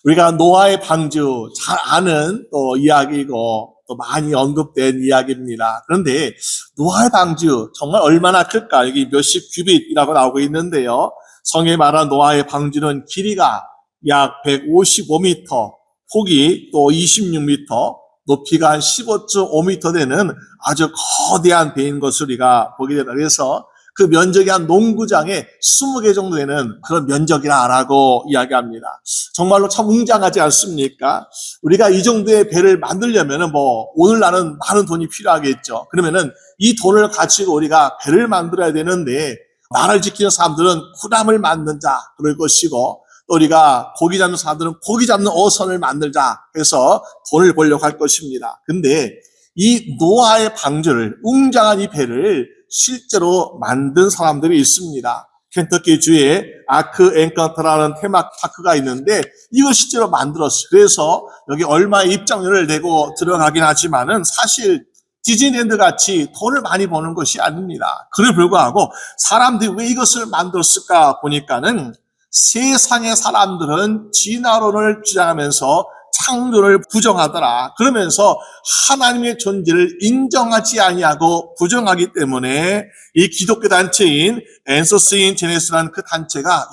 우리가 노아의 방주 잘 아는 또 이야기이고 또 많이 언급된 이야기입니다. 그런데 노아의 방주 정말 얼마나 클까? 여기 몇십 규빗이라고 나오고 있는데요. 성에 말한 노아의 방주는 길이가 약 155m, 폭이 또 26m, 높이가 한 15.5m 되는 아주 거대한 배인 것을 우리가 보게 되다. 그래서 그 면적이 한 농구장의 20개 정도 되는 그런 면적이라고 이야기합니다. 정말로 참 웅장하지 않습니까? 우리가 이 정도의 배를 만들려면은 오늘날은 많은 돈이 필요하겠죠. 그러면은 이 돈을 가지고 우리가 배를 만들어야 되는데, 나를 지키는 사람들은 쿠담을 만든 자 그럴 것이고, 또 우리가 고기 잡는 사람들은 고기 잡는 어선을 만들자 해서 돈을 벌려고 할 것입니다. 근데 이 노아의 방주를, 웅장한 이 배를 실제로 만든 사람들이 있습니다. 켄터키 주에 아크 엔카운터라는 테마파크가 있는데 이걸 실제로 만들었어요. 그래서 여기 얼마의 입장료를 내고 들어가긴 하지만은 사실 디즈니랜드 같이 돈을 많이 버는 것이 아닙니다. 그에 불구하고 사람들이 왜 이것을 만들었을까 보니까는 세상의 사람들은 진화론을 주장하면서 창조를 부정하더라. 그러면서 하나님의 존재를 인정하지 아니하고 부정하기 때문에 이 기독교 단체인 앤서스 인 제네시스라는 그 단체가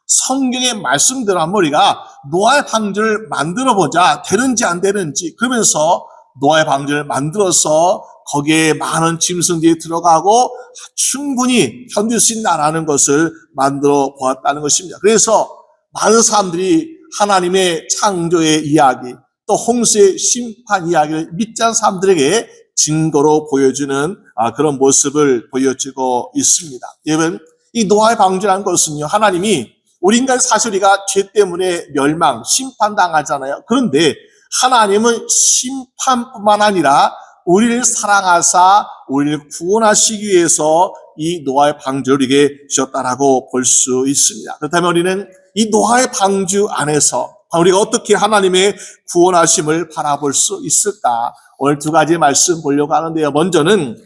성경의 말씀대로 한번 우리가 노아의 방주를 만들어보자. 되는지 안 되는지. 그러면서 노아의 방주를 만들어서 거기에 많은 짐승들이 들어가고 충분히 견딜 수 있다라는 것을 만들어 보았다는 것입니다. 그래서 많은 사람들이 하나님의 창조의 이야기, 또 홍수의 심판 이야기를 믿지 않는 사람들에게 증거로 보여주는 그런 모습을 보여주고 있습니다. 여러분, 이 노아의 방주라는 것은요, 하나님이 우리 인간 사실 우리가 죄 때문에 멸망, 심판당하잖아요. 그런데 하나님은 심판뿐만 아니라 우리를 사랑하사 우리를 구원하시기 위해서 이 노아의 방주를 우리에게 주셨다라고 볼 수 있습니다. 그렇다면 우리는 이 노아의 방주 안에서 우리가 어떻게 하나님의 구원하심을 바라볼 수 있을까? 오늘 두 가지 말씀 보려고 하는데요. 먼저는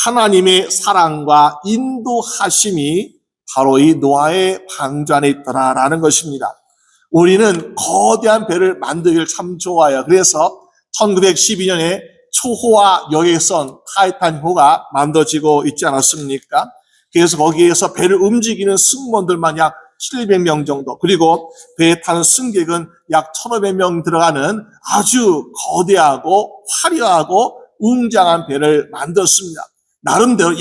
하나님의 사랑과 인도하심이 바로 이 노아의 방주 안에 있더라라는 것입니다. 우리는 거대한 배를 만들기를 참 좋아해요. 그래서 1912년에 초호화 여객선 타이탄호가 만들어지고 있지 않았습니까? 그래서 거기에서 배를 움직이는 승무원들만 약 700명 정도, 그리고 배에 타는 승객은 약 1,500명 들어가는 아주 거대하고 화려하고 웅장한 배를 만들었습니다. 나름대로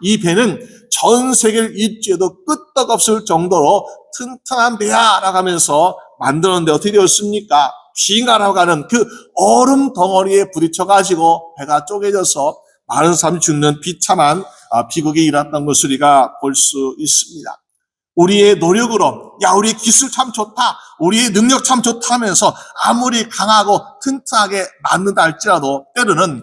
이 배는 전 세계를 일주해도 끄떡없을 정도로 튼튼한 배야라고 하면서 만들었는데 어떻게 되었습니까? 빙하라고 하는 그 얼음 덩어리에 부딪혀가지고 배가 쪼개져서 많은 사람이 죽는 비참한 비극이 일어났던 것을 우리가 볼 수 있습니다. 우리의 노력으로 우리의 기술 참 좋다, 우리의 능력 참 좋다 하면서 아무리 강하고 튼튼하게 만든다 할지라도 때로는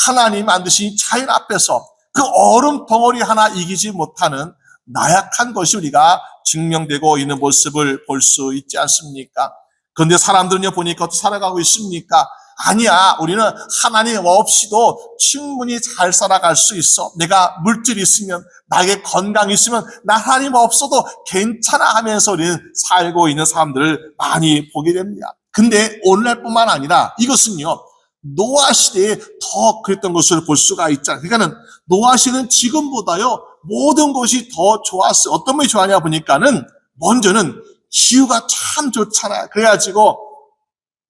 하나님 만드신 자연 앞에서 그 얼음 덩어리 하나 이기지 못하는 나약한 것이 우리가 증명되고 있는 모습을 볼 수 있지 않습니까? 그런데 사람들은요, 보니까 어떻게 살아가고 있습니까? 아니야, 우리는 하나님 없이도 충분히 잘 살아갈 수 있어. 내가 물질이 있으면, 나에게 건강이 있으면 나 하나님 없어도 괜찮아 하면서 우리는 살고 있는 사람들을 많이 보게 됩니다. 근데 오늘날뿐만 아니라 이것은요, 노아 시대에 더 그랬던 것을 볼 수가 있잖아요. 그러니까는 노아 시대는 지금보다요 모든 것이 더 좋았어요. 어떤 면이 좋아하냐 보니까는 먼저는 기후가 참 좋잖아요. 그래가지고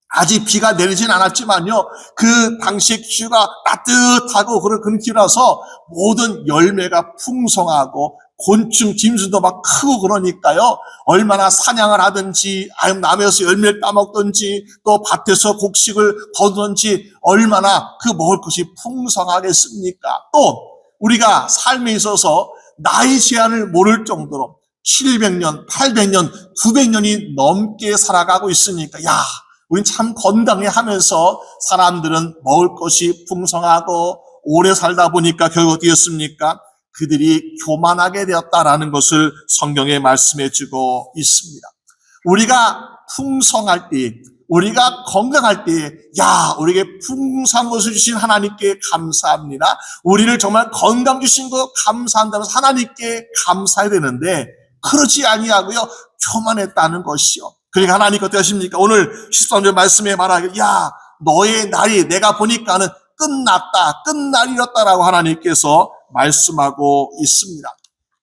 아직 비가 내리진 않았지만요, 그 당시의 기후가 따뜻하고 그런 기후라서 모든 열매가 풍성하고 곤충, 짐승도 막 크고 그러니까요, 얼마나 사냥을 하든지, 아니면 남에서 열매를 따먹든지, 또 밭에서 곡식을 거두든지, 얼마나 그 먹을 것이 풍성하겠습니까? 또, 우리가 삶에 있어서 나이 제한을 모를 정도로 700년, 800년, 900년이 넘게 살아가고 있으니까, 우린 참 건강해 하면서 사람들은 먹을 것이 풍성하고 오래 살다 보니까 결국 어떻게 됐습니까? 그들이 교만하게 되었다라는 것을 성경에 말씀해 주고 있습니다. 우리가 풍성할 때, 우리가 건강할 때, 우리에게 풍성한 것을 주신 하나님께 감사합니다. 우리를 정말 건강 주신 거 감사한다면서 하나님께 감사해야 되는데, 그렇지 아니하고요, 교만했다는 것이요. 그러니까 하나님 어떻게 하십니까? 오늘 13절 말씀에 말하길, 야, 너의 날이 내가 보니까는 끝났다, 끝날이었다라고 하나님께서 말씀하고 있습니다.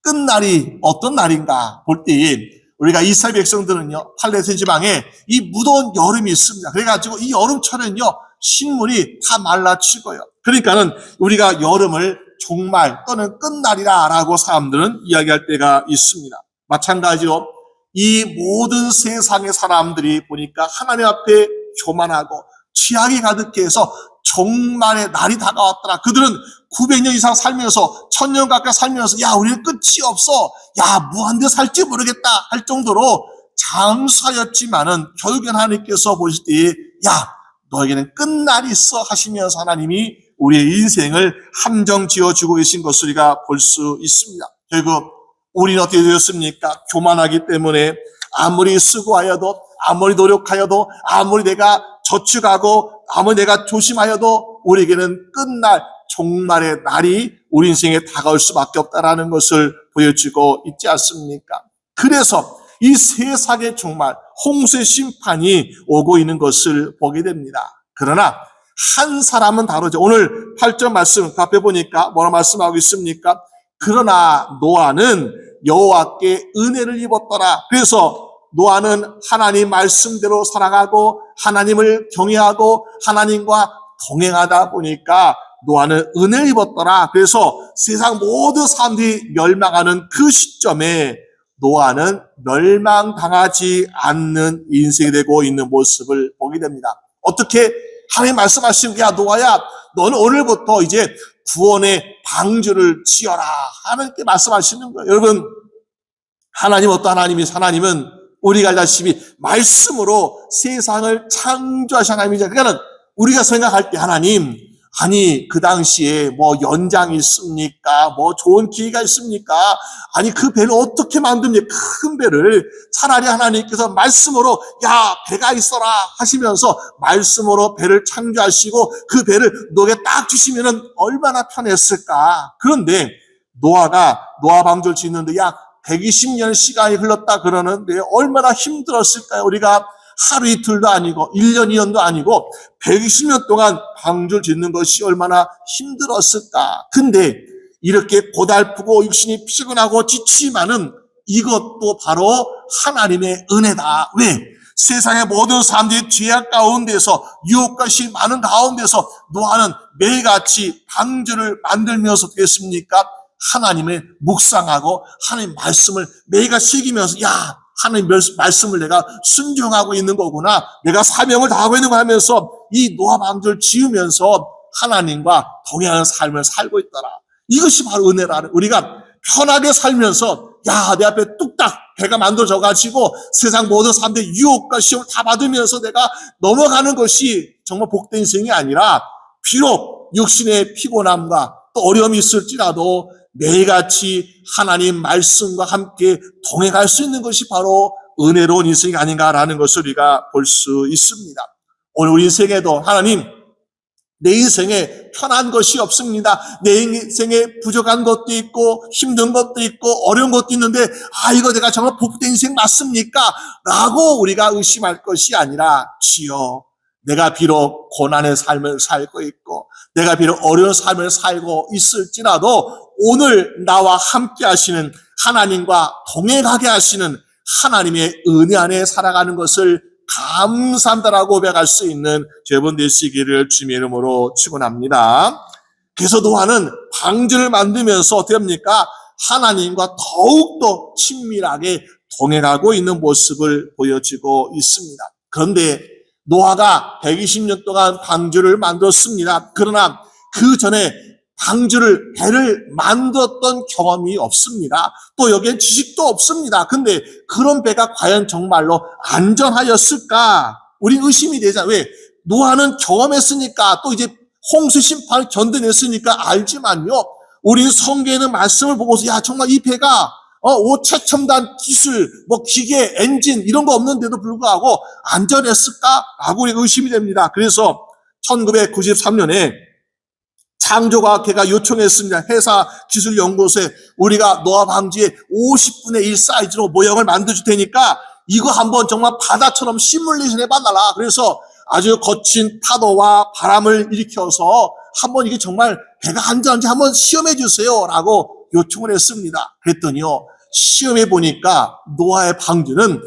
끝날이 어떤 날인가 볼 때 우리가 이스라엘 백성들은요, 팔레스타인 지방에 이 무더운 여름이 있습니다. 그래가지고 이 여름철은요, 식물이 다 말라 죽어요. 그러니까는 우리가 여름을 종말 또는 끝날이라고 사람들은 이야기할 때가 있습니다. 마찬가지로 이 모든 세상의 사람들이 보니까 하나님 앞에 교만하고 취약이 가득해서 종말의 날이 다가왔더라. 그들은 900년 이상 살면서 1000년 가까이 살면서 야, 우리는 끝이 없어. 야, 무한대 살지 모르겠다 할 정도로 장수하였지만은 결국엔 하나님께서 보실 때 야, 너에게는 끝날이 있어 하시면서 하나님이 우리의 인생을 함정 지어주고 계신 것을 우리가 볼 수 있습니다. 결국 우리는 어떻게 되었습니까? 교만하기 때문에 아무리 수고하여도, 아무리 노력하여도, 아무리 내가 저축하고, 아무리 내가 조심하여도 우리에게는 끝날 종말의 날이 우리 인생에 다가올 수밖에 없다라는 것을 보여주고 있지 않습니까? 그래서 이 세상의 종말, 홍수의 심판이 오고 있는 것을 보게 됩니다. 그러나 한 사람은 다르죠. 오늘 8절 말씀 앞에 보니까 뭐라 말씀하고 있습니까? 그러나 노아는 여호와께 은혜를 입었더라. 그래서 노아는 하나님 말씀대로 살아가고 하나님을 경외하고 하나님과 동행하다 보니까 노아는 은혜를 입었더라. 그래서 세상 모든 사람들이 멸망하는 그 시점에 노아는 멸망당하지 않는 인생이 되고 있는 모습을 보게 됩니다. 어떻게? 하나님 말씀하시면 야, 노아야, 너는 오늘부터 이제 구원의 방주를 지어라 하나님께 말씀하시는 거예요. 여러분, 하나님 어떤 하나님이세요? 하나님은 우리가 알다시피 말씀으로 세상을 창조하신 하나님이죠. 그러니까 우리가 생각할 때 하나님, 아니 그 당시에 뭐 연장이 있습니까? 뭐 좋은 기회가 있습니까? 아니 그 배를 어떻게 만듭니까? 큰 배를 차라리 하나님께서 말씀으로 야, 배가 있어라 하시면서 말씀으로 배를 창조하시고 그 배를 너에게 딱 주시면은 얼마나 편했을까? 그런데 노아가 노아 방주를 짓는데 약 120년 시간이 흘렀다 그러는데 얼마나 힘들었을까요? 우리가 하루 이틀도 아니고 1년 2년도 아니고 120년 동안 방주를 짓는 것이 얼마나 힘들었을까. 근데 이렇게 고달프고 육신이 피곤하고 지치지만은 이것도 바로 하나님의 은혜다. 왜? 세상의 모든 사람들이 죄악 가운데서 유혹과 시 많은 가운데서 노아는 매일같이 방주를 만들면서 어떻게 했습니까? 하나님의 묵상하고 하나님 말씀을 매일같이 새기면서 야, 하나님 말씀을 내가 순종하고 있는 거구나. 내가 사명을 다하고 있는 거 하면서 이 노아 방주를 지으면서 하나님과 동행하는 삶을 살고 있더라. 이것이 바로 은혜라. 우리가 편하게 살면서 야, 내 앞에 뚝딱 배가 만들어져 가지고 세상 모든 사람들의 유혹과 시험을 다 받으면서 내가 넘어가는 것이 정말 복된 인생이 아니라 비록 육신의 피곤함과 또 어려움이 있을지라도 매일같이 하나님 말씀과 함께 동행할 수 있는 것이 바로 은혜로운 인생이 아닌가라는 것을 우리가 볼 수 있습니다. 오늘 우리 인생에도 하나님 내 인생에 편한 것이 없습니다. 내 인생에 부족한 것도 있고 힘든 것도 있고 어려운 것도 있는데 이거 내가 정말 복된 인생 맞습니까? 라고 우리가 의심할 것이 아니라 주여 내가 비록 고난의 삶을 살고 있고 내가 비록 어려운 삶을 살고 있을지라도 오늘 나와 함께 하시는 하나님과 동행하게 하시는 하나님의 은혜 안에 살아가는 것을 감사합니다라고 고백할 수 있는 여러분 되시기를 주님의 이름으로 축원합니다. 그래서 노아는 방주를 만들면서 어떻게 합니까? 하나님과 더욱더 친밀하게 동행하고 있는 모습을 보여주고 있습니다. 그런데 노아가 120년 동안 방주를 만들었습니다. 그러나 그 전에 배를 만들었던 경험이 없습니다. 또 여기에 지식도 없습니다. 근데 그런 배가 과연 정말로 안전하였을까? 우리 의심이 되잖아요. 왜? 노아는 경험했으니까 또 이제 홍수 심판을 견뎌냈으니까 알지만요. 우리 성경에는 말씀을 보고서 야, 정말 이 배가 최첨단 기술, 기계, 엔진 이런 거 없는데도 불구하고 안전했을까라고 우리가 의심이 됩니다. 그래서 1993년에 창조과학회가 요청했습니다. 회사기술연구소에 우리가 노아 방지에 50분의 1 사이즈로 모형을 만들어줄 테니까 이거 한번 정말 바다처럼 시뮬레이션 해봐달라. 그래서 아주 거친 파도와 바람을 일으켜서 한번 이게 정말 배가 안전한지 한번 시험해 주세요 라고 요청을 했습니다. 그랬더니요, 시험해 보니까 노아의 방주는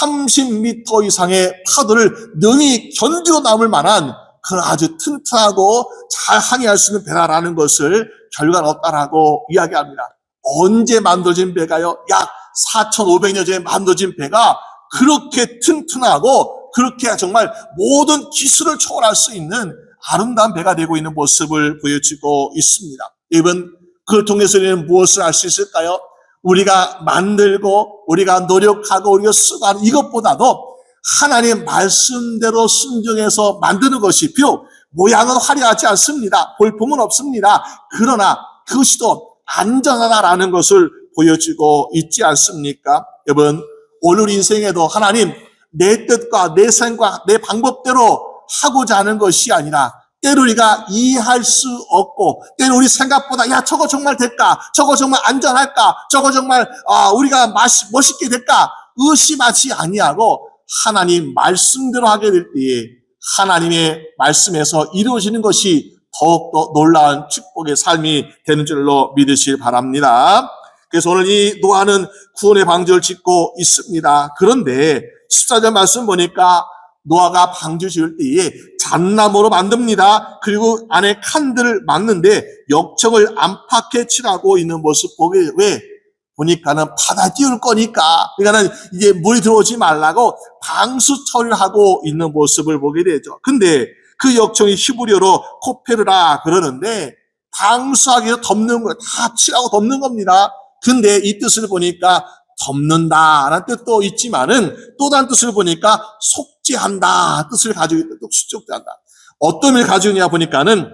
30m 이상의 파도를 능히 견디고 남을 만한 그런 아주 튼튼하고 잘 항해할 수 있는 배라라는 것을 결과는 없다라고 이야기합니다. 언제 만들어진 배가요? 약 4,500년 전에 만들어진 배가 그렇게 튼튼하고 그렇게 정말 모든 기술을 초월할 수 있는 아름다운 배가 되고 있는 모습을 보여주고 있습니다. 여러분, 그걸 통해서 우리는 무엇을 알 수 있을까요? 우리가 만들고 우리가 노력하고 우리가 쓰고 하는 이것보다도 하나님의 말씀대로 순종해서 만드는 것이 비록 모양은 화려하지 않습니다. 볼품은 없습니다. 그러나 그것이 더 안전하다라는 것을 보여주고 있지 않습니까? 여러분, 오늘 인생에도 하나님 내 뜻과 내 생각과 내 방법대로 하고자 하는 것이 아니라 때로 우리가 이해할 수 없고 때로 우리 생각보다 야 저거 정말 될까? 저거 정말 안전할까? 저거 정말 우리가 멋있게 될까? 의심하지 아니하고 하나님 말씀대로 하게 될 때에 하나님의 말씀에서 이루어지는 것이 더욱더 놀라운 축복의 삶이 되는 줄로 믿으시기 바랍니다. 그래서 오늘 이 노아는 구원의 방주를 짓고 있습니다. 그런데 14절 말씀 보니까 노아가 방주 지을 때에 잣나무로 만듭니다. 그리고 안에 칸들을 막는데 역청을 안팎에 칠하고 있는 모습 보게 왜? 보니까는 바다 띄울 거니까 그러니까는 이제 물이 들어오지 말라고 방수 처리를 하고 있는 모습을 보게 되죠. 근데 그 역청이 히브리어로 코페르라 그러는데 방수하기 위해서 덮는 거예요. 다 칠하고 덮는 겁니다. 근데 이 뜻을 보니까 덮는다라는 뜻도 있지만은 또 다른 뜻을 보니까 속죄한다 뜻을 가지고 있다. 또 속죄한다. 어떤 의미를 가지고 있냐 보니까는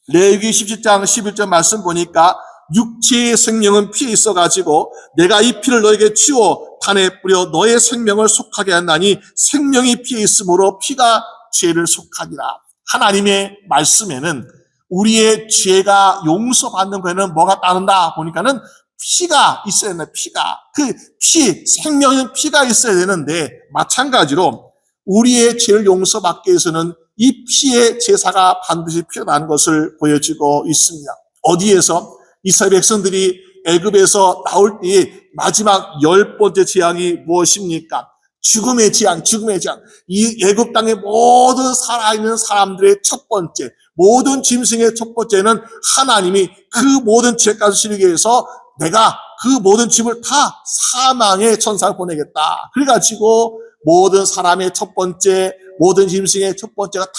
레위기 17장 11절 말씀 보니까 육체의 생명은 피에 있어가지고 내가 이 피를 너에게 치워 단에 뿌려 너의 생명을 속하게 한다니 생명이 피에 있으므로 피가 죄를 속하니라. 하나님의 말씀에는 우리의 죄가 용서받는 거에는 뭐가 따른다 보니까는 피가 있어야 된다. 피가. 그 피, 생명은 피가 있어야 되는데 마찬가지로 우리의 죄를 용서받기 위해서는 이 피의 제사가 반드시 필요하다는 것을 보여주고 있습니다. 어디에서? 이스라엘 백성들이 애굽에서 나올 때의 마지막 10번째 재앙이 무엇입니까? 죽음의 재앙, 죽음의 재앙. 이 애굽 땅의 모든 살아있는 사람들의 첫 번째, 모든 짐승의 첫 번째는 하나님이 그 모든 죄까지 치르기 위해서 내가 그 모든 짐을 다 사망의 천사를 보내겠다. 그래가지고 모든 사람의 첫 번째, 모든 짐승의 첫 번째가 다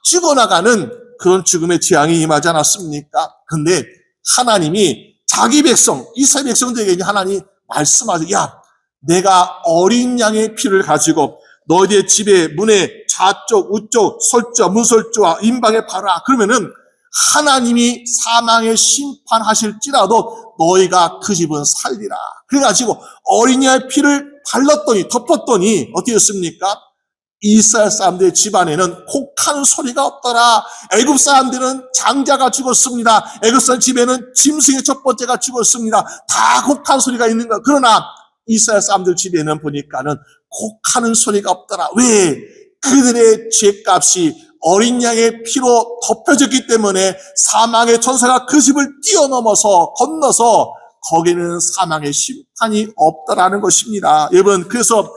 죽어나가는 그런 죽음의 재앙이 임하지 않았습니까? 근데 하나님이 자기 백성, 이스라엘 백성들에게 하나님이 말씀하죠. 야, 내가 어린 양의 피를 가지고 너희의 집에 문에 좌쪽, 우쪽, 설주와 문설주와 임방에 바라. 그러면은 하나님이 사망에 심판하실지라도 너희가 그 집은 살리라. 그래가지고 어린 양의 피를 발랐더니 덮었더니 어떻게 했습니까? 이스라엘 사람들의 집안에는 곡하는 소리가 없더라. 애굽 사람들은 장자가 죽었습니다. 애굽 사람 집에는 짐승의 첫 번째가 죽었습니다. 다 곡하는 소리가 있는 거야. 그러나 이스라엘 사람들 집에는 보니까는 곡하는 소리가 없더라. 왜? 그들의 죄값이 어린 양의 피로 덮여졌기 때문에 사망의 천사가 그 집을 뛰어넘어서 건너서 거기는 사망의 심판이 없다라는 것입니다. 여러분, 그래서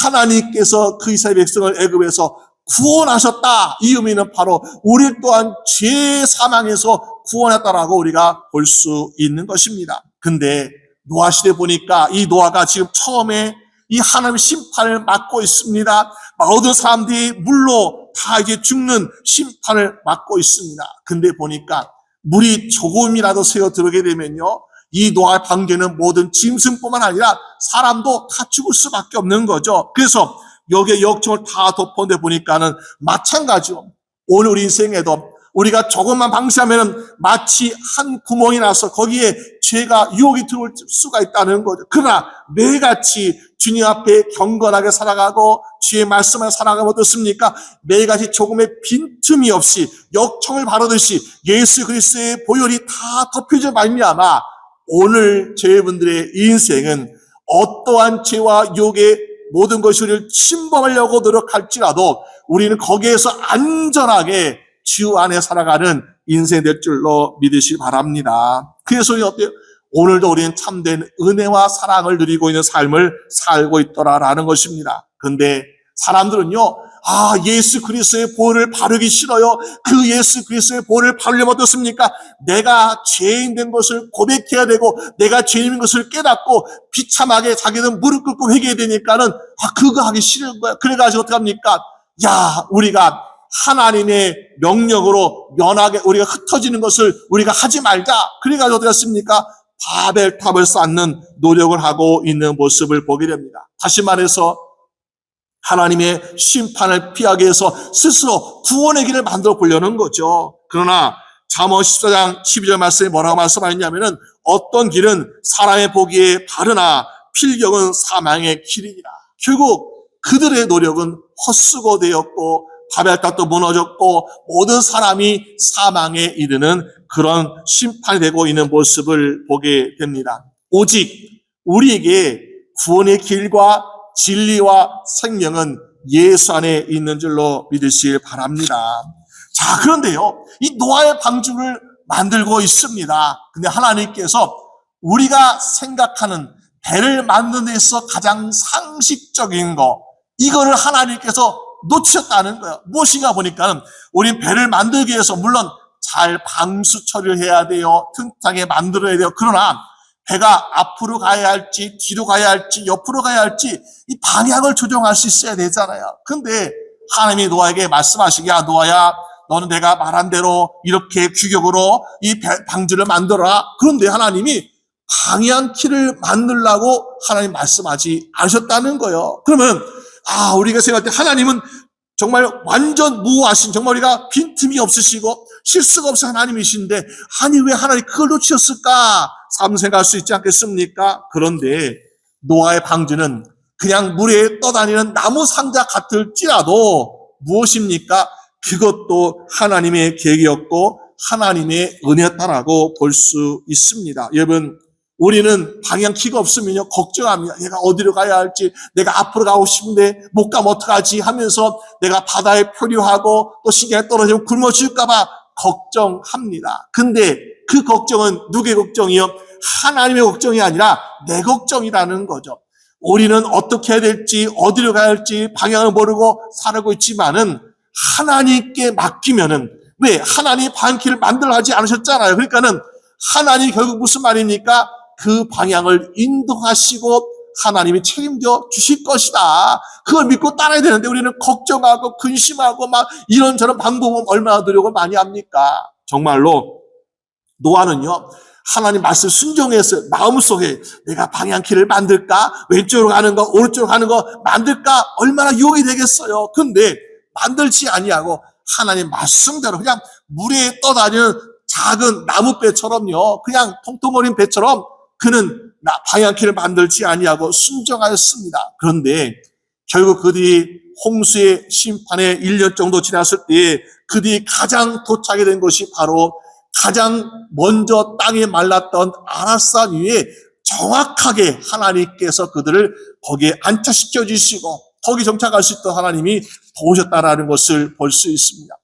하나님께서 그 이스라엘 백성을 애굽에서 구원하셨다. 이 의미는 바로 우리 또한 죄 사망에서 구원했다라고 우리가 볼 수 있는 것입니다. 근데 노아 시대 보니까 이 노아가 지금 처음에 이 하나님의 심판을 맡고 있습니다. 모든 사람들이 물로 다 이제 죽는 심판을 맡고 있습니다. 근데 보니까 물이 조금이라도 새어 들어오게 되면요, 이 노아의 방주는 모든 짐승뿐만 아니라 사람도 다 죽을 수밖에 없는 거죠. 그래서 여기에 역청을 다 덮었는데 보니까는 마찬가지로 오늘 우리 인생에도 우리가 조금만 방치하면 마치 한 구멍이 나서 거기에 죄가 유혹이 들어올 수가 있다는 거죠. 그러나 매일같이 주님 앞에 경건하게 살아가고 주의 말씀을 살아가면 어떻습니까? 매일같이 조금의 빈틈이 없이 역청을 바르듯이 예수 그리스도의 보혈이 다 덮여져 말미암아 오늘 저희분들의 인생은 어떠한 죄와 유혹에 모든 것이 우리를 침범하려고 노력할지라도 우리는 거기에서 안전하게 주 안에 살아가는 인생이 될 줄로 믿으시기 바랍니다. 그래서 어때요? 오늘도 우리는 참된 은혜와 사랑을 누리고 있는 삶을 살고 있더라라는 것입니다. 그런데 사람들은요, 예수 그리스도의 보혈을 바르기 싫어요. 그 예수 그리스도의 보혈을 바르려면 어떻습니까? 내가 죄인 된 것을 고백해야 되고, 내가 죄인인 것을 깨닫고, 비참하게 자기는 무릎 꿇고 회개해야 되니까는, 그거 하기 싫은 거야. 그래가지고 어떡합니까? 우리가 하나님의 명령으로 연하게 우리가 흩어지는 것을 우리가 하지 말자. 그래가지고 어떻습니까? 바벨탑을 쌓는 노력을 하고 있는 모습을 보게 됩니다. 다시 말해서 하나님의 심판을 피하기 위해서 스스로 구원의 길을 만들어 보려는 거죠. 그러나 잠언 14장 12절 말씀에 뭐라고 말씀하셨냐면은 어떤 길은 사람의 보기에 바르나 필경은 사망의 길이니라. 결국 그들의 노력은 헛수고 되었고 바벨탑도 무너졌고 모든 사람이 사망에 이르는 그런 심판이 되고 있는 모습을 보게 됩니다. 오직 우리에게 구원의 길과 진리와 생명은 예수 안에 있는 줄로 믿으시길 바랍니다. 자, 그런데요, 이 노아의 방주를 만들고 있습니다. 근데 하나님께서 우리가 생각하는 배를 만드는 데 있어 가장 상식적인 거, 이거를 하나님께서 놓치셨다는 거예요. 무엇인가 보니까 우리 배를 만들기 위해서 물론 잘 방수 처리를 해야 돼요. 튼튼하게 만들어야 돼요. 그러나 배가 앞으로 가야 할지 뒤로 가야 할지 옆으로 가야 할지 이 방향을 조정할 수 있어야 되잖아요. 근데 하나님이 노아에게 말씀하시기, 노아야, 너는 내가 말한 대로 이렇게 규격으로 이 방주를 만들어라. 그런데 하나님이 방향키를 만들라고 하나님 말씀하지 않으셨다는 거예요. 그러면 우리가 생각할 때 하나님은 정말 완전 무하신, 정말 우리가 빈틈이 없으시고 실수가 없으신 하나님이신데, 왜 하나님 그걸 놓치셨을까? 삶 생각할 수 있지 않겠습니까? 그런데 노아의 방주는 그냥 물에 떠다니는 나무 상자 같을지라도 무엇입니까? 그것도 하나님의 계획이었고 하나님의 은혜였다라고 볼 수 있습니다. 여러분, 우리는 방향키가 없으면요 걱정합니다. 내가 어디로 가야 할지, 내가 앞으로 가고 싶은데 못 가면 어떡하지 하면서 내가 바다에 표류하고 또 시간이 떨어지면 굶어 죽을까 봐 걱정합니다. 근데 그 걱정은 누구의 걱정이요? 하나님의 걱정이 아니라 내 걱정이라는 거죠. 우리는 어떻게 해야 될지, 어디로 가야 할지 방향을 모르고 살고 있지만은 하나님께 맡기면은, 왜? 하나님이 방향키를 만들어 하지 않으셨잖아요. 그러니까는 하나님이 결국 무슨 말입니까? 그 방향을 인도하시고 하나님이 책임져 주실 것이다. 그걸 믿고 따라야 되는데 우리는 걱정하고 근심하고 막 이런저런 방법은 얼마나 노력을 많이 합니까? 정말로 노아는요, 하나님 말씀 순종했어요. 마음속에 내가 방향키를 만들까? 왼쪽으로 가는 거, 오른쪽으로 가는 거 만들까? 얼마나 유혹이 되겠어요. 근데 만들지 아니하고 하나님 말씀대로 그냥 물에 떠다니는 작은 나무배처럼요, 그냥 통통거린 배처럼 그는 방향키를 만들지 아니하고 순종하였습니다. 그런데 결국 그들이 홍수의 심판에 1년 정도 지났을 때에 그들이 가장 도착이 된 것이 바로 가장 먼저 땅에 말랐던 아라산 위에 정확하게 하나님께서 그들을 거기에 안착시켜 주시고 거기 정착할 수 있던 하나님이 도우셨다라는 것을 볼 수 있습니다.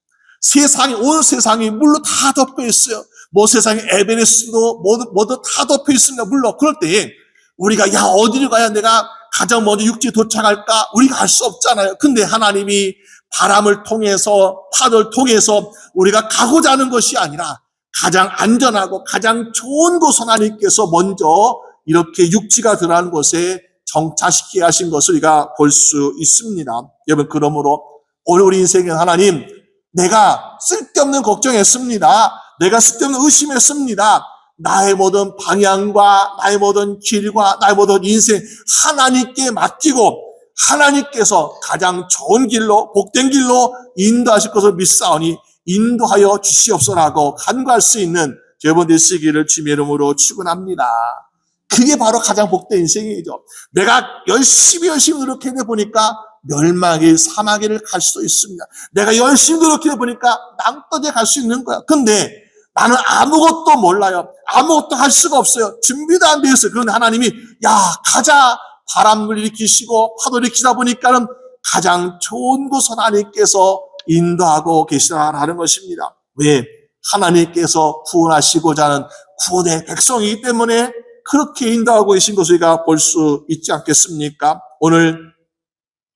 온 세상이 물로 다 덮여 있어요. 세상에 에베레스트도 모두 다 덮여 있습니다. 물로. 그럴 때 우리가 어디를 가야 내가 가장 먼저 육지에 도착할까? 우리가 알 수 없잖아요. 근데 하나님이 바람을 통해서, 파도를 통해서 우리가 가고자 하는 것이 아니라 가장 안전하고 가장 좋은 곳 하나님께서 먼저 이렇게 육지가 들어가는 곳에 정착시키게 하신 것을 우리가 볼 수 있습니다. 여러분, 그러므로 오늘 우리 인생에 하나님, 내가 쓸데없는 걱정했습니다. 내가 쓸데없는 의심했습니다. 나의 모든 방향과 나의 모든 길과 나의 모든 인생 하나님께 맡기고 하나님께서 가장 좋은 길로, 복된 길로 인도하실 것을 믿사오니 인도하여 주시옵소라고 간구할 수 있는 여러분 되시기를 주님의 이름으로 축원합니다. 그게 바로 가장 복된 인생이죠. 내가 열심히 노력해 보니까 멸망의 사마귀를 갈 수도 있습니다. 내가 열심히 노력해 보니까 낭떠러지에 갈 수 있는 거야. 근데 나는 아무것도 몰라요. 아무것도 할 수가 없어요. 준비도 안 되어 있어요. 그런데 하나님이 가자, 바람을 일으키시고 파도를 일으키다 보니까는 가장 좋은 곳을 하나님께서 인도하고 계시다라는 것입니다. 왜? 하나님께서 구원하시고자 하는 구원의 백성이기 때문에 그렇게 인도하고 계신 것을 우리가 볼 수 있지 않겠습니까? 오늘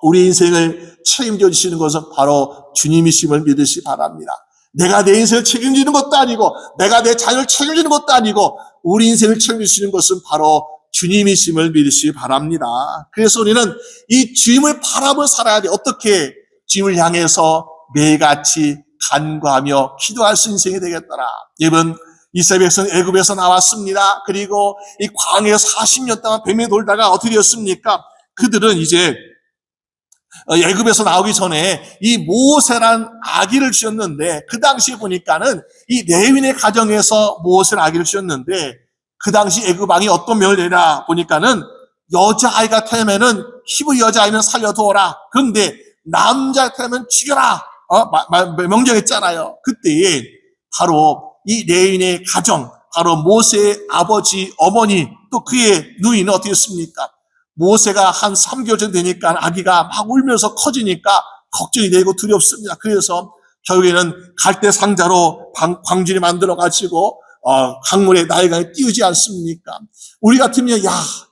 우리 인생을 책임져 주시는 것은 바로 주님이심을 믿으시 바랍니다. 내가 내 인생을 책임지는 것도 아니고 내가 내 자녀를 책임지는 것도 아니고 우리 인생을 책임지시는 것은 바로 주님이심을 믿으시 바랍니다. 그래서 우리는 이 주님을 바라보며 살아야 돼. 어떻게 주님을 향해서 매일같이 간구하며 기도할 수 인생이 되겠더라. 여러분, 이스라엘 백성은 애굽에서 나왔습니다. 그리고 이 광야에서 40년 동안 뱀에 돌다가 어떻게 되었습니까? 그들은 이제 애굽에서 나오기 전에 이 모세란 아기를 주셨는데 그 당시에 보니까는 이 레위인의 가정에서 모세란 아기를 주셨는데 그 당시 애굽 왕이 어떤 명을 내라 보니까는 여자아이가 태어나면은 히브리 여자아이는 살려두어라. 그런데 남자가 태어나면 죽여라. 명령했잖아요. 그때 바로 이 레위인의 가정, 바로 모세의 아버지, 어머니, 또 그의 누이는 어떻게 했습니까? 모세가 한 3개월 정도 되니까 아기가 막 울면서 커지니까 걱정이 되고 두렵습니다. 그래서 결국에는 갈대 상자로 광주리 만들어가지고 강물에 나일강에 띄우지 않습니까? 우리 같으면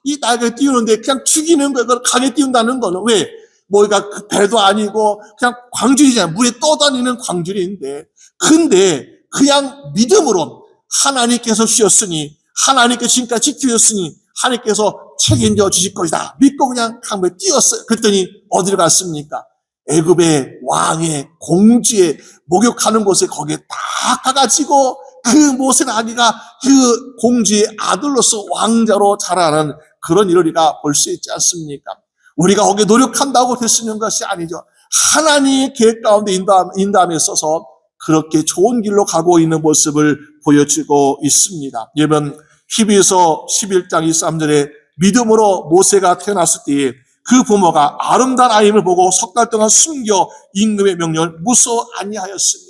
이 나일강에 띄우는데 그냥 죽이는 거예요. 그걸 강에 띄운다는 거는 왜? 뭐가 배도 아니고 그냥 광주리잖아요. 물에 떠다니는 광주리인데 근데 그냥 믿음으로 하나님께서 주셨으니 하나님께서 지금까지 지켜주셨으니 하나님께서 책임져 주실 것이다. 믿고 그냥 강물에 뛰었어요. 그랬더니 어디로 갔습니까? 애굽의 왕의 공주의 목욕하는 곳에 거기에 딱 가가지고 그 모세 아기가 그 공주의 아들로서 왕자로 자라는 그런 일을 우리가 볼 수 있지 않습니까? 우리가 거기에 노력한다고 됐으는 것이 아니죠. 하나님의 계획 가운데 인도함에 있어서 그렇게 좋은 길로 가고 있는 모습을 보여주고 있습니다. 여러분, 히브리서 11장 23절에 믿음으로 모세가 태어났을 때에 그 부모가 아름다운 아임을 보고 석 달 동안 숨겨 임금의 명령을 무서워 아니하였으며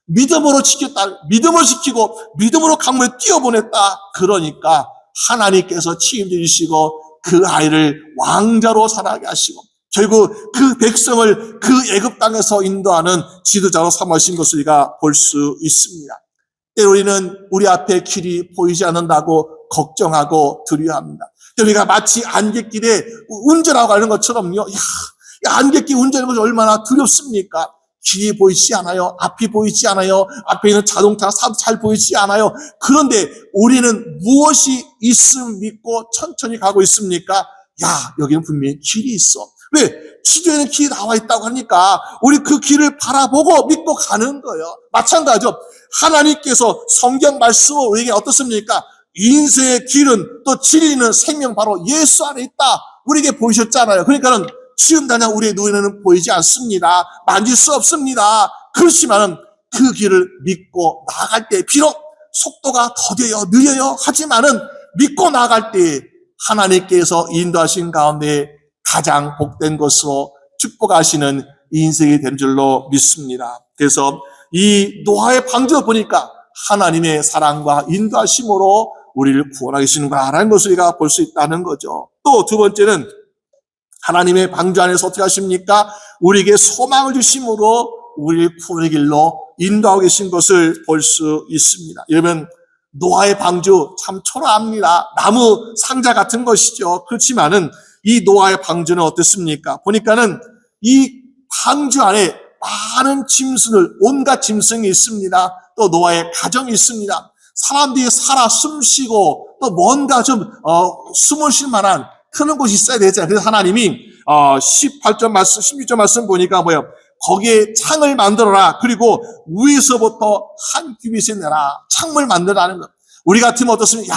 믿음으로 지켰다. 믿음을 지키고 믿음으로 강물에 뛰어보냈다. 그러니까 하나님께서 책임져 주시고 그 아이를 왕자로 자라게 하시고 결국 그 백성을 그 애굽 땅에서 인도하는 지도자로 삼으신 것을 우리가 볼 수 있습니다. 때로 우리는 우리 앞에 길이 보이지 않는다고 걱정하고 두려워합니다. 우리가 마치 안갯길에 운전하고 가는 것처럼요. 안갯길 운전하는 것이 얼마나 두렵습니까? 길이 보이지 않아요. 앞이 보이지 않아요. 앞에 있는 자동차 잘 보이지 않아요. 그런데 우리는 무엇이 있음 믿고 천천히 가고 있습니까? 여기는 분명히 길이 있어. 왜? 지도에는 길이 나와 있다고 하니까 우리 그 길을 바라보고 믿고 가는 거예요. 마찬가지로 하나님께서 성경 말씀으로 우리에게 어떻습니까? 인생의 길은 또 진리는 생명 바로 예수 안에 있다. 우리에게 보이셨잖아요. 그러니까는 지금 당장 우리의 눈에는 보이지 않습니다. 만질 수 없습니다. 그렇지만은 그 길을 믿고 나아갈 때 비록 속도가 더뎌요, 느려요. 하지만은 믿고 나아갈 때 하나님께서 인도하신 가운데 가장 복된 것으로 축복하시는 인생이 된 줄로 믿습니다. 그래서 이 노아의 방주를 보니까 하나님의 사랑과 인도하심으로 우리를 구원하게 하시는구나라는 것을 우리가 볼 수 있다는 거죠. 또 두 번째는 하나님의 방주 안에서 어떻게 하십니까? 우리에게 소망을 주심으로 우리를 구원의 길로 인도하고 계신 것을 볼 수 있습니다. 여러분, 노아의 방주 참 초라합니다. 나무 상자 같은 것이죠. 그렇지만은 이 노아의 방주는 어떻습니까? 보니까는 이 방주 안에 많은 짐승들, 온갖 짐승이 있습니다. 또 노아의 가정이 있습니다. 사람들이 살아 숨쉬고 또 뭔가 좀 숨을 쉴 만한 그런 곳이 있어야 되잖아요. 그래서 하나님이 18절 말씀, 16절 말씀 보니까 뭐예요? 거기에 창을 만들어라. 그리고 위에서부터 한 규빗을 내라. 창문을 만들라는 것. 우리 같으면 어떻습니까?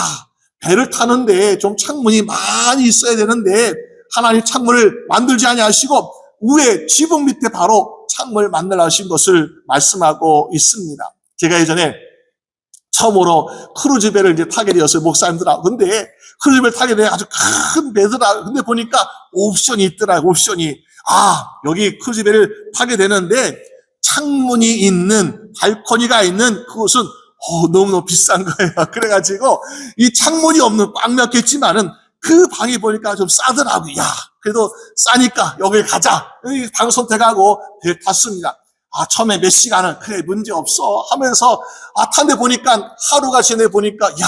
배를 타는데 좀 창문이 많이 있어야 되는데 하나님 창문을 만들지 아니하시고 위에 지붕 밑에 바로 창문을 만들어 하신 것을 말씀하고 있습니다. 제가 예전에 처음으로 크루즈 배를 이제 타게 되었어요. 목사님들하고. 근데 크루즈 배를 타게 돼 아주 큰 배더라. 근데 보니까 옵션이 있더라고요. 옵션이. 여기 크루즈 배를 타게 되는데 창문이 있는 발코니가 있는 그곳은 너무너무 비싼 거예요. 그래가지고 이 창문이 없는 꽉 막혔지만은 그 방이 보니까 좀 싸더라고요. 야, 그래도 싸니까 여기 가자. 여기 방 선택하고 배 탔습니다. 처음에 몇 시간은 그래 문제 없어 하면서 탄데 보니까 하루가 지내 보니까 야,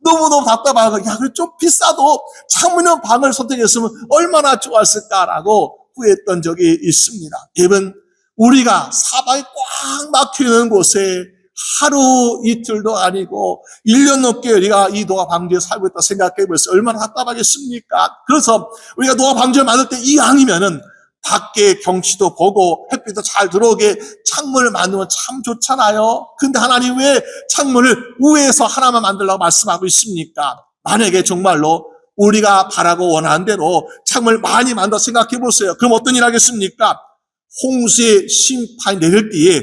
너무너무 답답하고 야, 그래 좀 비싸도 창문 있는 방을 선택했으면 얼마나 좋았을까라고 후회했던 적이 있습니다. 여러분, 우리가 사방이 꽉 막히는 곳에 하루 이틀도 아니고 1년 넘게 우리가 이 노아 방주에 살고 있다 생각해 보세요. 얼마나 답답하겠습니까? 그래서 우리가 노아 방주를 만들 때 이왕이면은 밖에 경치도 보고 햇빛도 잘 들어오게 창문을 만들면 참 좋잖아요. 근데 하나님 왜 창문을 우회해서 하나만 만들라고 말씀하고 있습니까? 만약에 정말로 우리가 바라고 원하는 대로 창문을 많이 만들어 생각해 보세요. 그럼 어떤 일 하겠습니까? 홍수의 심판이 내릴 때에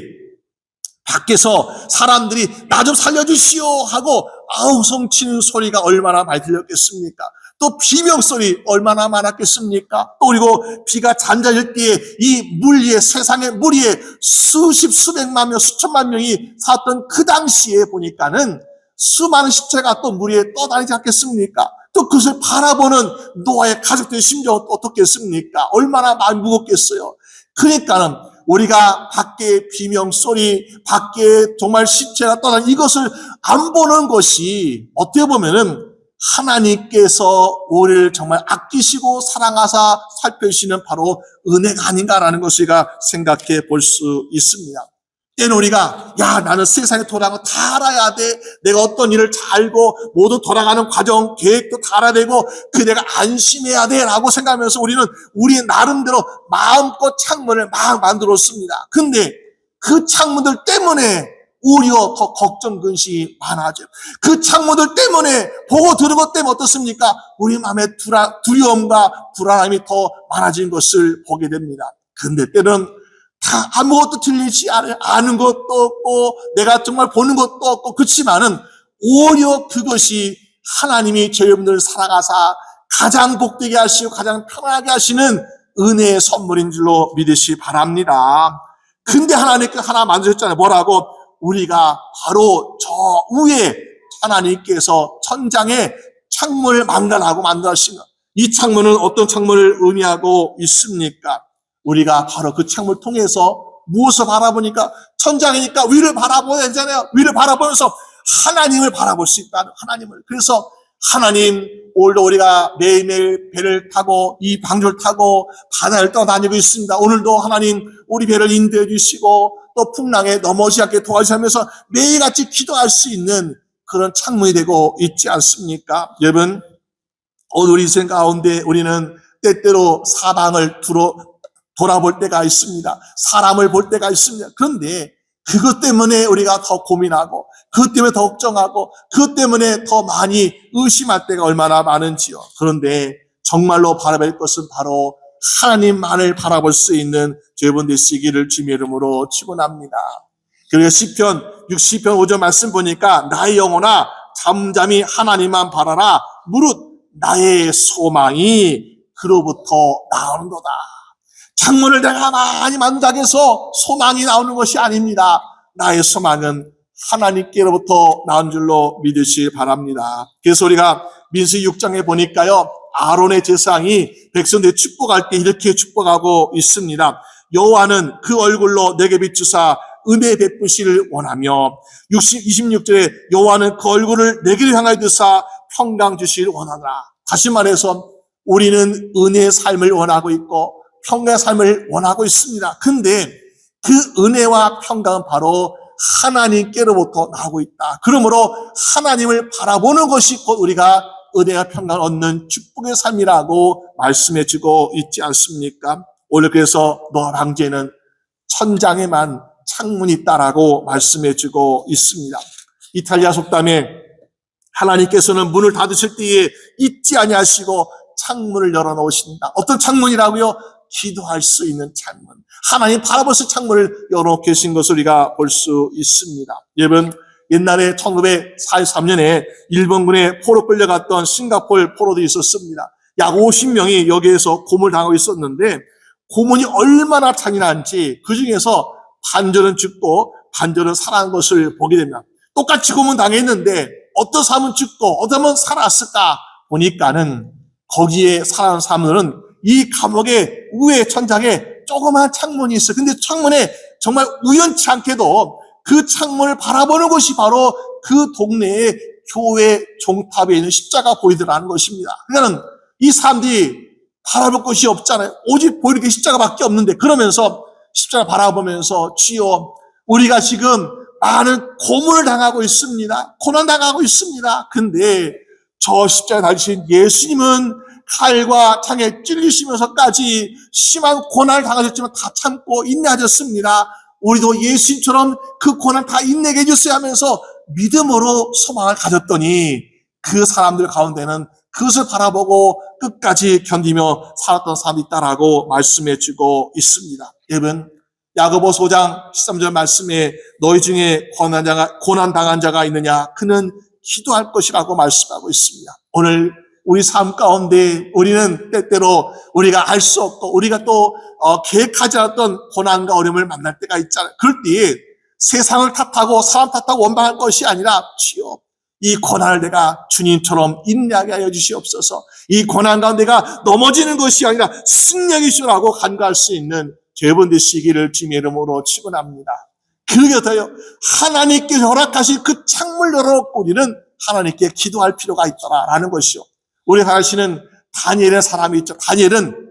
밖에서 사람들이 나 좀 살려주시오 하고 아우성치는 소리가 얼마나 많이 들렸겠습니까? 또 비명소리 얼마나 많았겠습니까? 또 그리고 비가 잔잔할 때에 이 물 위에, 세상의 물 위에 수백만 명, 수천만 명이 살았던 그 당시에 보니까는 수많은 시체가 또 물 위에 떠다니지 않겠습니까? 또 그것을 바라보는 노아의 가족들의 심정은 어떻겠습니까? 얼마나 마음이 무겁겠어요. 그러니까는 우리가 밖에 비명소리, 밖에 정말 시체가 떠나는 이것을 안 보는 것이 어떻게 보면은 하나님께서 우리를 정말 아끼시고 사랑하사 살펴주시는 바로 은혜가 아닌가라는 것을 우리가 생각해 볼 수 있습니다. 때는 우리가 야, 나는 세상에 돌아가는 거 다 알아야 돼. 내가 어떤 일을 다 알고 모두 돌아가는 과정, 계획도 다 알아야 되고 내가 안심해야 돼 라고 생각하면서 우리는 우리 나름대로 마음껏 창문을 막 만들었습니다. 근데 그 창문들 때문에 오히려 더 걱정, 근심이 많아져요. 그 창문들 때문에 보고 들은 것 때문에 어떻습니까? 우리 마음에 두려움과 불안함이 더 많아진 것을 보게 됩니다. 근데 때는 다 아무것도 들리지 않아요. 아는 것도 없고 내가 정말 보는 것도 없고 그렇지만은 오히려 그것이 하나님이 저희분들을 사랑하사 가장 복되게 하시고 가장 편하게 하시는 은혜의 선물인 줄로 믿으시 바랍니다. 근데 하나님께 하나 만드셨잖아요. 뭐라고? 우리가 바로 저 위에 하나님께서 천장에 창문을 만들라고 만들었습니다. 이 창문은 어떤 창문을 의미하고 있습니까? 우리가 바로 그 창문을 통해서 무엇을 바라보니까 천장이니까 위를 바라보야 되잖아요. 위를 바라보면서 하나님을 바라볼 수 있다는 하나님을. 그래서 하나님, 오늘도 우리가 매일매일 배를 타고 이 방주를 타고 바다를 떠다니고 있습니다. 오늘도 하나님 우리 배를 인도해 주시고 또 풍랑에 넘어지지 않게 도와주시면서 매일같이 기도할 수 있는 그런 창문이 되고 있지 않습니까? 여러분, 오늘 우리 인생 가운데 우리는 때때로 사방을 돌아볼 때가 있습니다. 사람을 볼 때가 있습니다. 그런데 그것 때문에 우리가 더 고민하고 그것 때문에 더 걱정하고 그것 때문에 더 많이 의심할 때가 얼마나 많은지요. 그런데 정말로 바라볼 것은 바로 하나님만을 바라볼 수 있는 여러분 되시기를 주님의 이름으로 축원합니다. 그리고 시편 60편 5절 말씀 보니까 나의 영혼아 잠잠히 하나님만 바라라. 무릇 나의 소망이 그로부터 나오는도다. 창문을 내가 많이 만들다고 해서 소망이 나오는 것이 아닙니다. 나의 소망은 하나님께로부터 나온 줄로 믿으시기 바랍니다. 그래서 우리가 민수기 6장에 보니까요, 아론의 제사장이 백성들이 축복할 때 이렇게 축복하고 있습니다. 여호와는 그 얼굴로 내게 비추사 은혜 베푸시를 원하며 26절에 여호와는 그 얼굴을 내게로 향하여 드사 평강 주시기를 원하노라. 다시 말해서 우리는 은혜의 삶을 원하고 있고 평강의 삶을 원하고 있습니다. 근데 그 은혜와 평강은 바로 하나님께로부터 나오고 있다. 그러므로 하나님을 바라보는 것이 곧 우리가 은혜와 평강을 얻는 축복의 삶이라고 말씀해 주고 있지 않습니까? 오늘 그래서 노아 방주에는 천장에만 창문이 있다라고 말씀해 주고 있습니다. 이탈리아 속담에 하나님께서는 문을 닫으실 때에 잊지 아니하시고 창문을 열어놓으신다. 어떤 창문이라고요? 기도할 수 있는 창문. 하나님 바라볼 수 있는 창문을 열어놓고 계신 것을 우리가 볼 수 있습니다. 여러분, 옛날에 1943년에 일본군에 포로 끌려갔던 싱가포르 포로들이 있었습니다. 약 50명이 여기에서 고문을 당하고 있었는데 고문이 얼마나 잔인한지 그중에서 반절은 죽고 반절은 살아난 것을 보게 됩니다. 똑같이 고문 당했는데 어떤 사람은 죽고 어떤 사람은 살았을까 보니까는 거기에 사는 사람들은 이 감옥의 위에 천장에 조그만 창문이 있어요. 근데 창문에 정말 우연치 않게도 그 창문을 바라보는 곳이 바로 그 동네의 교회 종탑에 있는 십자가 보이더라는 것입니다. 그러니까 이 사람들이 바라볼 곳이 없잖아요. 오직 보이는 게 십자가밖에 없는데, 그러면서 십자가 바라보면서 주여, 우리가 지금 많은 고문을 당하고 있습니다. 고난당하고 있습니다. 근데 저 십자가에 달리신 예수님은 칼과 창에 찔리시면서까지 심한 고난을 당하셨지만 다 참고 인내하셨습니다. 우리도 예수님처럼 그 고난 다 인내게 해주세요 하면서 믿음으로 소망을 가졌더니 그 사람들 가운데는 그것을 바라보고 끝까지 견디며 살았던 사람이 있다라고 말씀해 주고 있습니다. 여러분, 야고보서 5장 13절 말씀에 너희 중에 고난당한 자가 있느냐? 그는 기도할 것이라고 말씀하고 있습니다. 오늘 우리 삶 가운데 우리는 때때로 우리가 알 수 없고 우리가 또 계획하지 않았던 고난과 어려움을 만날 때가 있잖아요. 그럴 때 세상을 탓하고 사람 탓하고 원망할 것이 아니라 주여, 이 고난을 내가 주님처럼 인내하게 하여 주시옵소서. 이 고난 가운데 내가 넘어지는 것이 아니라 승리하게 주라고 간구할 수 있는 여러분 되시기를 주님의 이름으로 축원합니다. 그러게 더요, 하나님께 허락하신 그 창문을 열어놓고 우리는 하나님께 기도할 필요가 있더라라는 것이요. 우리가 잘 아시는 다니엘의 사람이 있죠. 다니엘은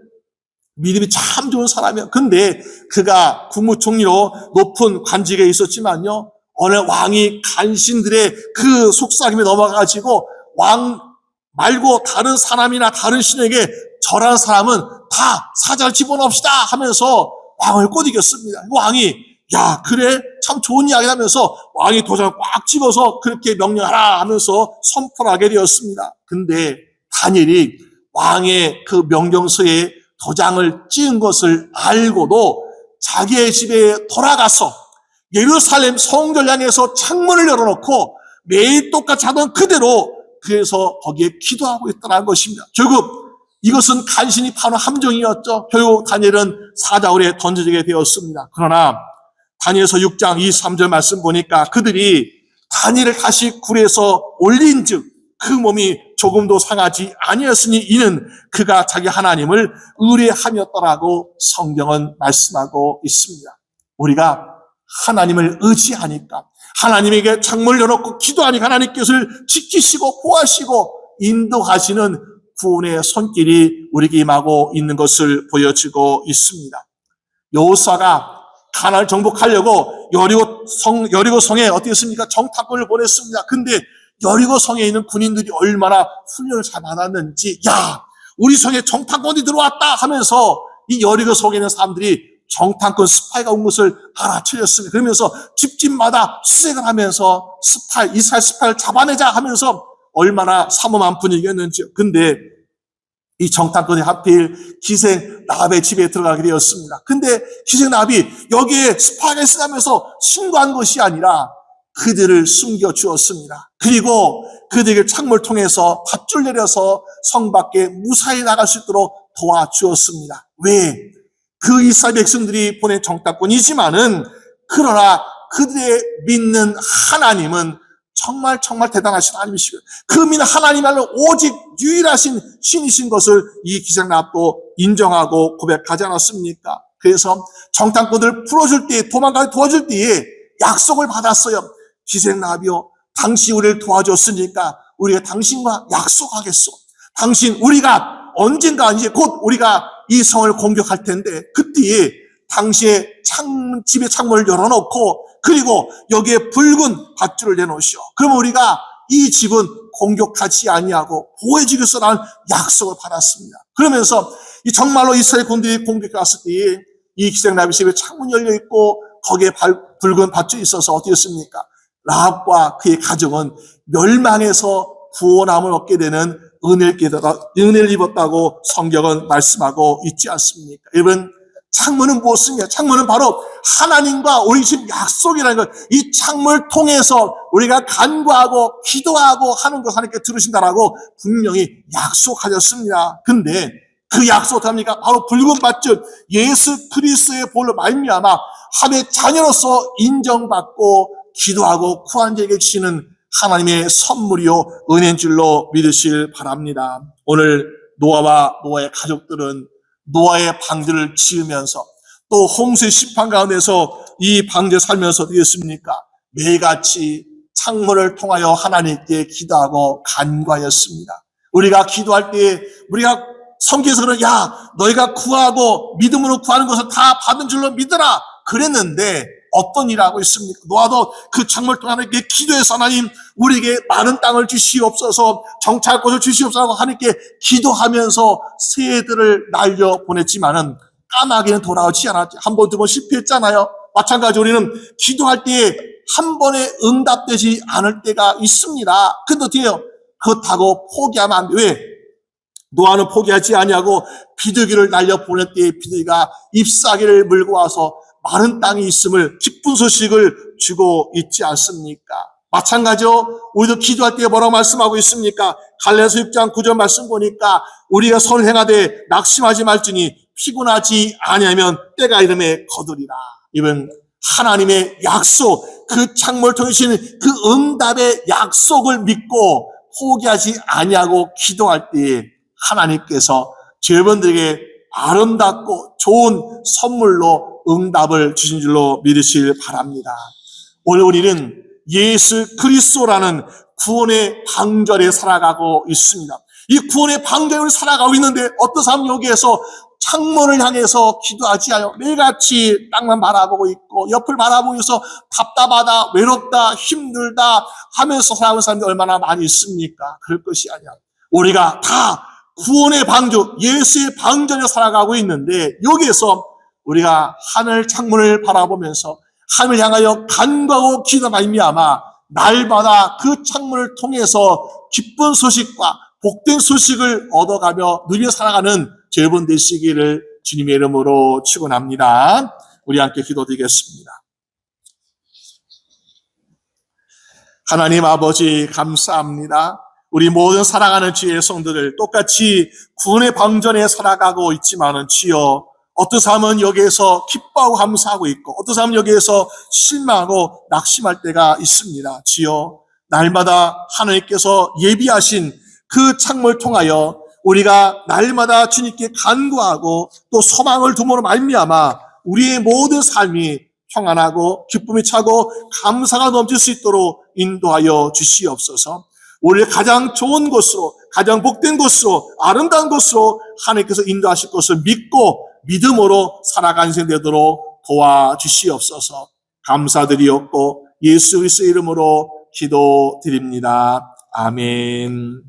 믿음이 참 좋은 사람이에요. 근데 그가 국무총리로 높은 관직에 있었지만요, 어느 왕이 간신들의 그 속삭임에 넘어가가지고 왕 말고 다른 사람이나 다른 신에게 절한 사람은 다 사자를 집어넣읍시다 하면서 왕을 꼬드겼습니다. 왕이 야, 그래, 참 좋은 이야기 하면서 왕이 도장을 꽉 찍어서 그렇게 명령하라 하면서 선포하게 되었습니다. 근데 다니엘이 왕의 그 명령서에 도장을 찍은 것을 알고도 자기의 집에 돌아가서 예루살렘 성전을 향해서 창문을 열어놓고 매일 똑같이 하던 그대로 그래서 거기에 기도하고 있다는 것입니다. 결국 이것은 간신히 파는 함정이었죠. 결국 다니엘은 사자굴에 던져지게 되었습니다. 그러나 다니엘서 6장 23절 말씀 보니까 그들이 다니엘을 다시 굴에서 올린즉 그 몸이 조금도 상하지 아니었으니 이는 그가 자기 하나님을 의뢰하였더라고 성경은 말씀하고 있습니다. 우리가 하나님을 의지하니까, 하나님에게 창문을 열어놓고 기도하니까 하나님께서 지키시고 보호하시고 인도하시는 구원의 손길이 우리에게 임하고 있는 것을 보여주고 있습니다. 여호수아가 가나안을 정복하려고 여리고성에 어떻게 했습니까? 정탐꾼을 보냈습니다. 근데 여리고성에 있는 군인들이 얼마나 훈련을 잘 받았는지, 야, 우리 성에 정탐꾼이 들어왔다 하면서 이 여리고성에 있는 사람들이 정탐꾼 스파이가 온 것을 알아채렸습니다. 그러면서 집집마다 수색을 하면서 이스라엘 스파이를 잡아내자 하면서 얼마나 삼엄한 분위기였는지요. 근데 이 정탐꾼이 하필 기생 라합의 집에 들어가게 되었습니다. 근데 기생 라합이 여기에 스파이가 있으면서 신고한 것이 아니라 그들을 숨겨 주었습니다. 그리고 그들에게 창문을 통해서 밧줄 내려서 성 밖에 무사히 나갈 수 있도록 도와주었습니다. 왜? 그 이스라엘 백성들이 보낸 정탐꾼이지만은, 그러나 그들의 믿는 하나님은 정말 대단하신 하나님이시고 그 믿는 하나님이야말로 오직 유일하신 신이신 것을 이 기생 라합도 인정하고 고백하지 않았습니까? 그래서 정탐꾼들을 풀어줄 때, 도망가게 도와줄 때에 약속을 받았어요. 기생 라합이요, 당신 우리를 도와줬으니까 우리가 당신과 약속하겠소. 당신, 우리가 언젠가 이제 곧 우리가 이 성을 공격할 텐데 그때에 당신의 집의 창문을 열어놓고 그리고 여기에 붉은 밧줄을 내놓으시오. 그러면 우리가 이 집은 공격하지 아니하고 보호해주겠소라는 약속을 받았습니다. 그러면서 이 정말로 이스라엘 군들이 공격해 왔을 때에 이 기생 라합의 집에 창문이 열려있고 거기에 붉은 밧줄이 있어서 어떻게 했습니까? 라합과 그의 가정은 멸망해서 구원함을 얻게 되는 은혜를 입었다고 성경은 말씀하고 있지 않습니까? 여러분, 창문은 무엇입니까? 창문은 바로 하나님과 우리 집 약속이라는 것. 이 창문을 통해서 우리가 간구하고 기도하고 하는 것 하나님께 들으신다라고 분명히 약속하셨습니다. 근데 그 약속 어떡합니까? 바로 붉은 밧줄, 예수 그리스도의 보혈로 말미암아 하나님의 자녀로서 인정받고 기도하고 구원자에게 주시는 하나님의 선물이요 은혜인 줄로 믿으실 바랍니다. 오늘 노아와 노아의 가족들은 노아의 방주를 지으면서 또 홍수의 심판 가운데서 이 방주에 살면서 어떻게 했습니까? 매일같이 창문을 통하여 하나님께 기도하고 간구하였습니다. 우리가 기도할 때 우리가 성경에서는 야 너희가 구하고 믿음으로 구하는 것을 다 받은 줄로 믿으라 그랬는데 어떤 일하고 있습니까? 노아도 그 창문을 통해 하나님께 기도해서 하나님 우리에게 많은 땅을 주시옵소서 정착할 곳을 주시옵소서 하나님께 기도하면서 새들을 날려보냈지만은 까마귀는 돌아오지 않았죠. 한 번, 두 번 실패했잖아요. 마찬가지로 우리는 기도할 때에 한 번에 응답되지 않을 때가 있습니다. 근데 어떻게 해요? 그렇다고 포기하면 안 돼. 왜? 노아는 포기하지 아니하고 비둘기를 날려보낼 때에 비둘기가 잎사귀를 물고 와서 많은 땅이 있음을 기쁜 소식을 주고 있지 않습니까? 마찬가지로 우리도 기도할 때 뭐라고 말씀하고 있습니까? 갈라디아서 6장 9절 말씀 보니까 우리가 선을 행하되 낙심하지 말지니 피곤하지 아니하면 때가 이름에 거두리라. 이번 하나님의 약속, 그 창문을 통해 주시는 그 응답의 약속을 믿고 포기하지 아니하고 기도할 때에 하나님께서 여러분들에게 아름답고 좋은 선물로 응답을 주신 줄로 믿으시길 바랍니다. 오늘 우리는 예수 그리스도라는 구원의 방전에 살아가고 있습니다. 이 구원의 방전을 살아가고 있는데 어떤 사람은 여기에서 창문을 향해서 기도하지 않아요. 매일같이 땅만 바라보고 있고 옆을 바라보고 있어 답답하다, 외롭다, 힘들다 하면서 살아가는 사람들이 얼마나 많이 있습니까? 그럴 것이 아니야. 우리가 다 구원의 방주, 예수의 방전에 살아가고 있는데 여기에서 우리가 하늘 창문을 바라보면서 하늘을 향하여 간구하고 기도하는 말미암아 날마다 그 창문을 통해서 기쁜 소식과 복된 소식을 얻어가며 누리며 살아가는 여러분 되시기를 주님의 이름으로 축원합니다. 우리 함께 기도드리겠습니다. 하나님 아버지 감사합니다. 우리 모든 살아가는 주의 성도들 똑같이 구원의 방전에 살아가고 있지만은 주여 어떤 사람은 여기에서 기뻐하고 감사하고 있고 어떤 사람은 여기에서 실망하고 낙심할 때가 있습니다. 주여 날마다 하나님께서 예비하신 그 창문을 통하여 우리가 날마다 주님께 간구하고 또 소망을 두므로 말미암아 우리의 모든 삶이 평안하고 기쁨이 차고 감사가 넘칠 수 있도록 인도하여 주시옵소서. 우리를 가장 좋은 곳으로 가장 복된 곳으로 아름다운 곳으로 하나님께서 인도하실 것을 믿고 믿음으로 살아가는 인생 되도록 도와주시옵소서. 감사드리옵고 예수 그리스도의 이름으로 기도드립니다. 아멘.